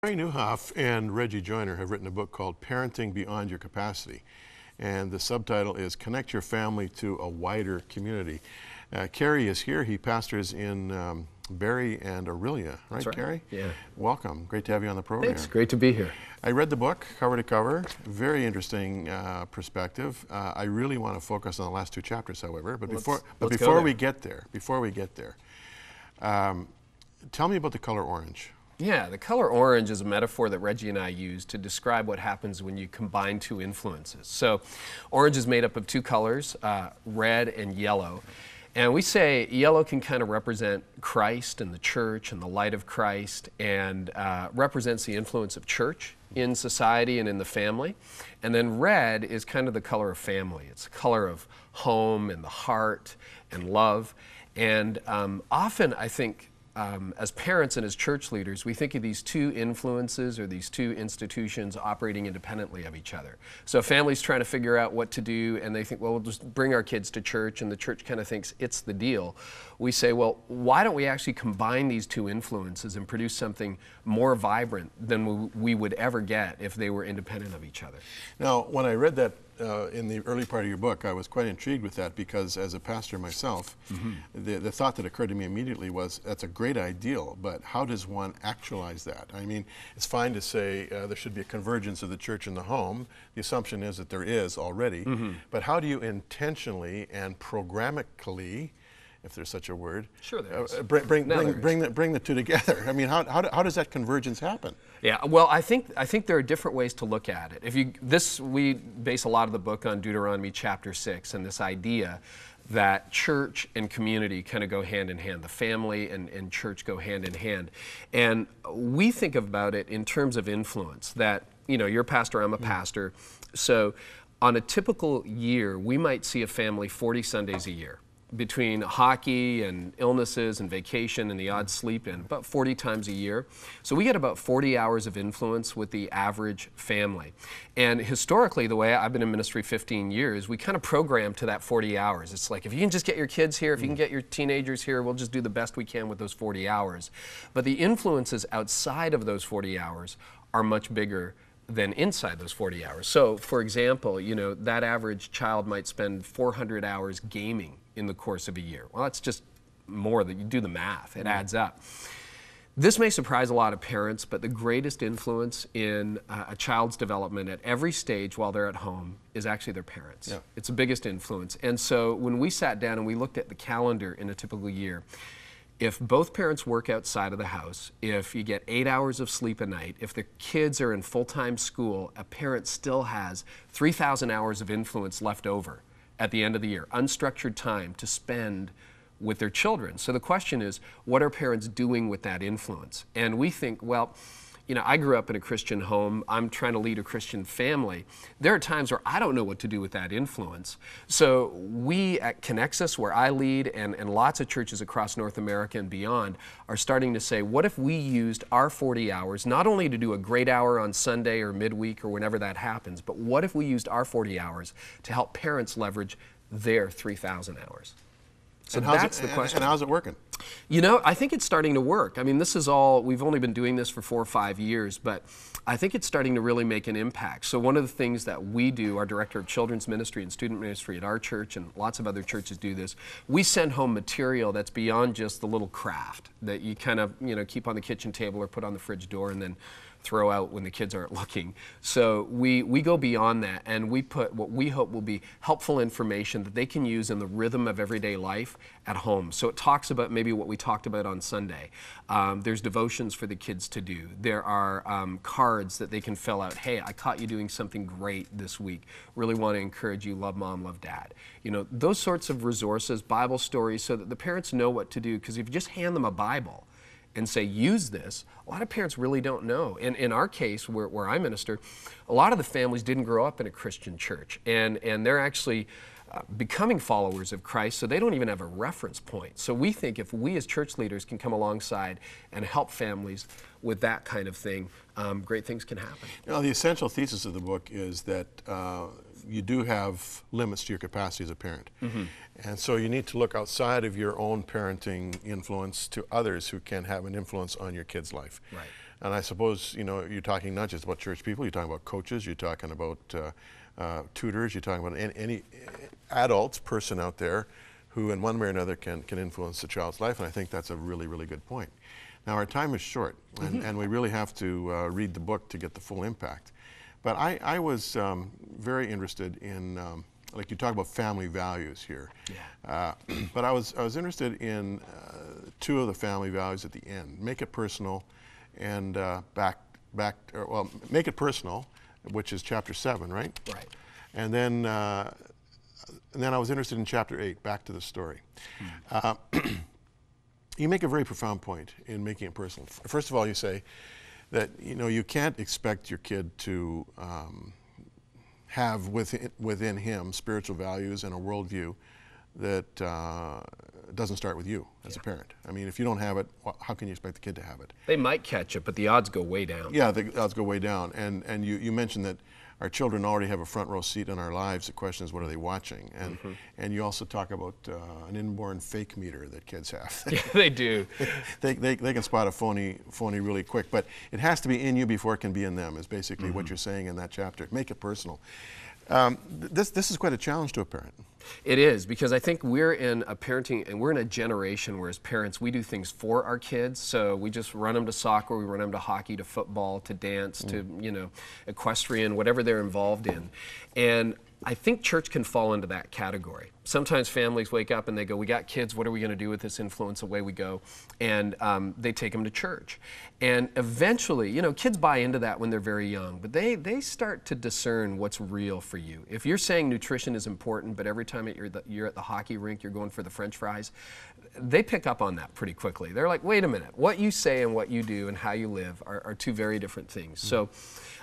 Carey Nieuwhof and Reggie Joyner have written a book called Parenting Beyond Your Capacity, and the subtitle is Connect Your Family to a Wider Community. Carey is here. He pastors in Barrie and Orillia, right, Carey? Yeah. Welcome. Great to have you on the program. Thanks. Great to be here. I read the book cover to cover. Very interesting perspective. I really want to focus on the last two chapters, however. But before we get there, tell me about the color orange. Yeah, the color orange is a metaphor that Reggie and I use to describe what happens when you combine two influences. So orange is made up of two colors, red and yellow. And we say yellow can kind of represent Christ and the church and the light of Christ, and represents the influence of church in society and in the family. And then red is kind of the color of family. It's the color of home and the heart and love. And often I think as parents and as church leaders, we think of these two influences or these two institutions operating independently of each other. So a family's trying to figure out what to do, and they think, well, we'll just bring our kids to church, and the church kind of thinks it's the deal. We say, well, why don't we actually combine these two influences and produce something more vibrant than we would ever get if they were independent of each other? Now, when I read that in the early part of your book, I was quite intrigued with that, because as a pastor myself, the thought that occurred to me immediately was, that's a great ideal, but how does one actualize that? I mean, it's fine to say there should be a convergence of the church and the home. The assumption is that there is already, but how do you intentionally and programmatically, if there's such a word, sure there is. bring the two together? I mean, how does that convergence happen? Yeah, well, I think there are different ways to look at it. We base a lot of the book on Deuteronomy chapter 6 and this idea that church and community kind of go hand in hand. The family and church go hand in hand. And we think about it in terms of influence, that, you know, you're a pastor, I'm a pastor. So on a typical year, we might see a family 40 Sundays a year. Between hockey and illnesses and vacation and the odd sleep in, about 40 times a year. So we get about 40 hours of influence with the average family. And historically, the way I've been in ministry 15 years, we kind of program to that 40 hours. It's like, if you can just get your kids here, if you can get your teenagers here, we'll just do the best we can with those 40 hours. But the influences outside of those 40 hours are much bigger than inside those 40 hours. So, for example, you know, that average child might spend 400 hours gaming in the course of a year. Well, that's just more than you do the math. It adds up. This may surprise a lot of parents, but the greatest influence in a child's development at every stage while they're at home is actually their parents. Yeah. It's the biggest influence. And so when we sat down and we looked at the calendar in a typical year, if both parents work outside of the house, if you get 8 hours of sleep a night, if the kids are in full-time school, a parent still has 3,000 hours of influence left over at the end of the year, unstructured time to spend with their children. So the question is, what are parents doing with that influence? And we think, well, you know, I grew up in a Christian home. I'm trying to lead a Christian family. There are times where I don't know what to do with that influence. So we at Connexus, where I lead, and lots of churches across North America and beyond, are starting to say, what if we used our 40 hours, not only to do a great hour on Sunday or midweek or whenever that happens, but what if we used our 40 hours to help parents leverage their 3,000 hours? So that's the question. And how's it working? You know, I think it's starting to work. I mean, this is all, we've only been doing this for 4 or 5 years, but I think it's starting to really make an impact. So one of the things that we do, our director of children's ministry and student ministry at our church, and lots of other churches do this, we send home material that's beyond just the little craft that you kind of, you know, keep on the kitchen table or put on the fridge door and then throw out when the kids aren't looking. So we go beyond that, and we put what we hope will be helpful information that they can use in the rhythm of everyday life at home. So it talks about maybe what we talked about on Sunday. There's devotions for the kids to do. There are cards that they can fill out. Hey, I caught you doing something great this week. Really want to encourage you. Love mom, love dad. You know, those sorts of resources, Bible stories, so that the parents know what to do. Because if you just hand them a Bible and say, use this, a lot of parents really don't know. And in our case, where I minister, a lot of the families didn't grow up in a Christian church, and they're actually becoming followers of Christ, so they don't even have a reference point. So we think if we as church leaders can come alongside and help families with that kind of thing, great things can happen. Now, the essential thesis of the book is that you do have limits to your capacity as a parent. And so you need to look outside of your own parenting influence to others who can have an influence on your kid's life. Right. And I suppose, you know, you're talking not just about church people, you're talking about coaches, you're talking about tutors, you're talking about any adult person out there who in one way or another can influence the child's life, and I think that's a really, really good point. Now our time is short, and we really have to read the book to get the full impact. But I was very interested in, like you talk about family values here, but I was interested in two of the family values at the end. Make it personal, and make it personal, which is chapter 7, right? Right. And then I was interested in chapter 8, back to the story. You make a very profound point in making it personal. First of all, you say that, you know, you can't expect your kid to have within him spiritual values and a worldview that doesn't start with you as a parent. I mean, if you don't have it, how can you expect the kid to have it? They might catch it, but the odds go way down. Yeah, the odds go way down. And you mentioned that our children already have a front row seat in our lives. The question is, what are they watching? And you also talk about an inborn fake meter that kids have. Yeah, they do. they can spot a phony really quick, but it has to be in you before it can be in them, is basically what you're saying in that chapter. Make it personal. This is quite a challenge to a parent. It is, because I think we're in a parenting, and we're in a generation where as parents we do things for our kids. So we just run them to soccer, we run them to hockey, to football, to dance, to, you know, equestrian, whatever they're involved in. And I think church can fall into that category. Sometimes families wake up and they go, we got kids, what are we going to do with this influence? Away we go. And they take them to church. And eventually, you know, kids buy into that when they're very young, but they start to discern what's real for you. If you're saying nutrition is important, but every time you're at the hockey rink, you're going for the French fries, they pick up on that pretty quickly. They're like, wait a minute, what you say and what you do and how you live are two very different things. So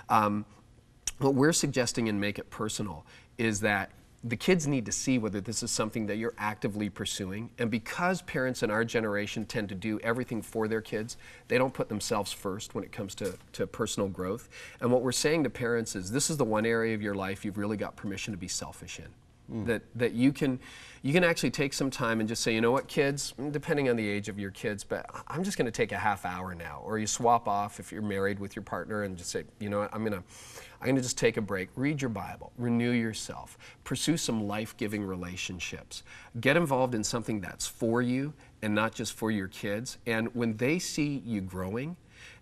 what we're suggesting in Make It Personal is that the kids need to see whether this is something that you're actively pursuing. And because parents in our generation tend to do everything for their kids, they don't put themselves first when it comes to personal growth. And what we're saying to parents is, this is the one area of your life you've really got permission to be selfish in. That you can actually take some time and just say, you know what, kids, depending on the age of your kids, but I'm just going to take a half hour now. Or you swap off if you're married with your partner and just say, you know what, I'm going to just take a break. Read your Bible, renew yourself, pursue some life-giving relationships. Get involved in something that's for you and not just for your kids. And when they see you growing,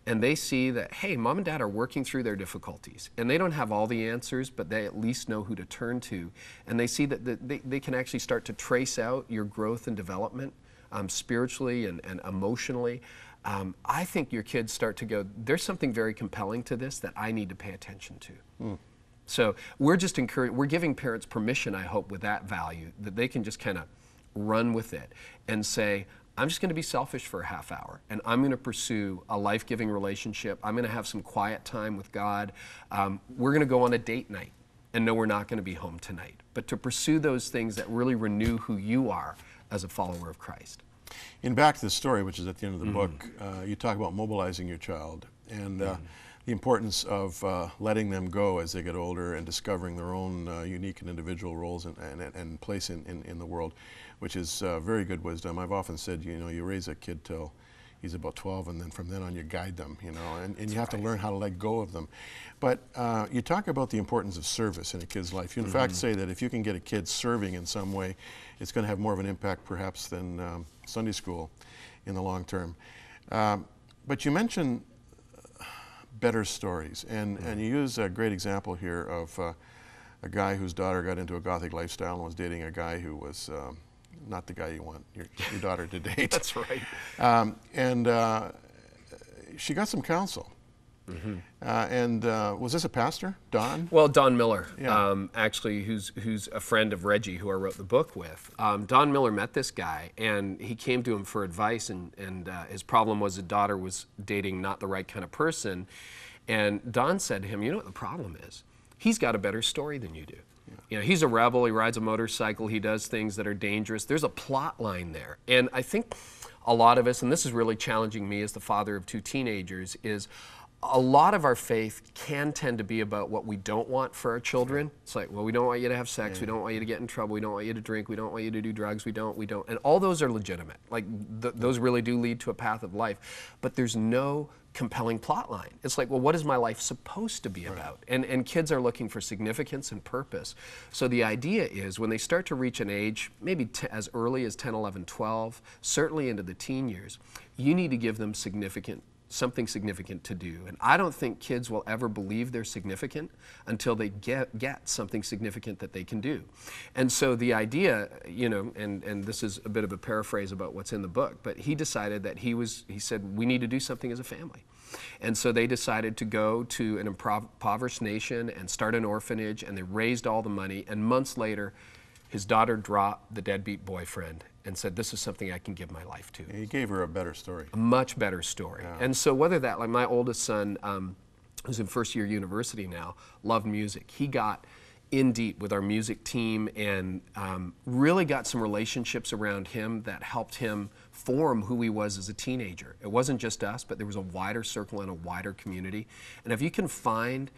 and they see that, hey, mom and dad are working through their difficulties, and they don't have all the answers, but they at least know who to turn to, and they see that they can actually start to trace out your growth and development spiritually and emotionally, I think your kids start to go, there's something very compelling to this that I need to pay attention to. So we're just we're giving parents permission, I hope, with that value, that they can just kind of run with it and say, I'm just going to be selfish for a half hour, and I'm going to pursue a life-giving relationship. I'm going to have some quiet time with God. We're going to go on a date night, and no, we're not going to be home tonight. But to pursue those things that really renew who you are as a follower of Christ. In Back to the Story, which is at the end of the book, you talk about mobilizing your child and the importance of letting them go as they get older and discovering their own unique and individual roles and place in the world, which is very good wisdom. I've often said, you know, you raise a kid till he's about 12, and then from then on you guide them, you know, and you have to learn how to let go of them. But you talk about the importance of service in a kid's life. You in fact say that if you can get a kid serving in some way, it's going to have more of an impact perhaps than Sunday school in the long term. But you mentioned better stories, and you use a great example here of a guy whose daughter got into a Gothic lifestyle and was dating a guy who was not the guy you want your daughter to date. That's right. And she got some counsel. And was this a pastor, Don? Well, Don Miller, Yeah. actually, who's a friend of Reggie, who I wrote the book with. Don Miller met this guy, and he came to him for advice, and his problem was his daughter was dating not the right kind of person. And Don said to him, you know what the problem is? He's got a better story than you do. You know, he's a rebel, he rides a motorcycle, he does things that are dangerous. There's a plot line there. And I think a lot of us, and this is really challenging me as the father of two teenagers, is a lot of our faith can tend to be about what we don't want for our children. It's like, well, we don't want you to have sex, we don't want you to get in trouble, we don't want you to drink, we don't want you to do drugs, we don't. And all those are legitimate. Like, those really do lead to a path of life. But there's no compelling plot line. It's like, well, what is my life supposed to be about? And kids are looking for significance and purpose. So the idea is when they start to reach an age, maybe as early as 10, 11, 12, certainly into the teen years, you need to give them something significant to do. And I don't think kids will ever believe they're significant until they get something significant that they can do. And so the idea, you know, and this is a bit of a paraphrase about what's in the book, but he decided that he said, we need to do something as a family. And so they decided to go to an impoverished nation and start an orphanage, and they raised all the money, and months later, his daughter dropped the deadbeat boyfriend and said, this is something I can give my life to. He gave her a better story. A much better story. Yeah. And so whether that, like my oldest son, who's in first year university now, loved music. He got in deep with our music team and really got some relationships around him that helped him form who he was as a teenager. It wasn't just us, but there was a wider circle and a wider community. And if you can find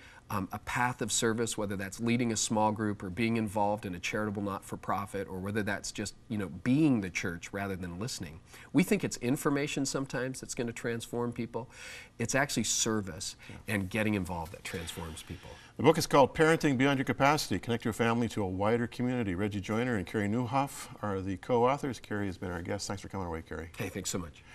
a path of service, whether that's leading a small group or being involved in a charitable not-for-profit, or whether that's just, you know, being the church rather than listening. We think it's information sometimes that's going to transform people. It's actually service and getting involved that transforms people. The book is called Parenting Beyond Your Capacity, Connect Your Family to a Wider Community. Reggie Joyner and Carey Nieuwhof are the co-authors. Carey has been our guest. Thanks for coming away, Carey. Hey, thanks so much.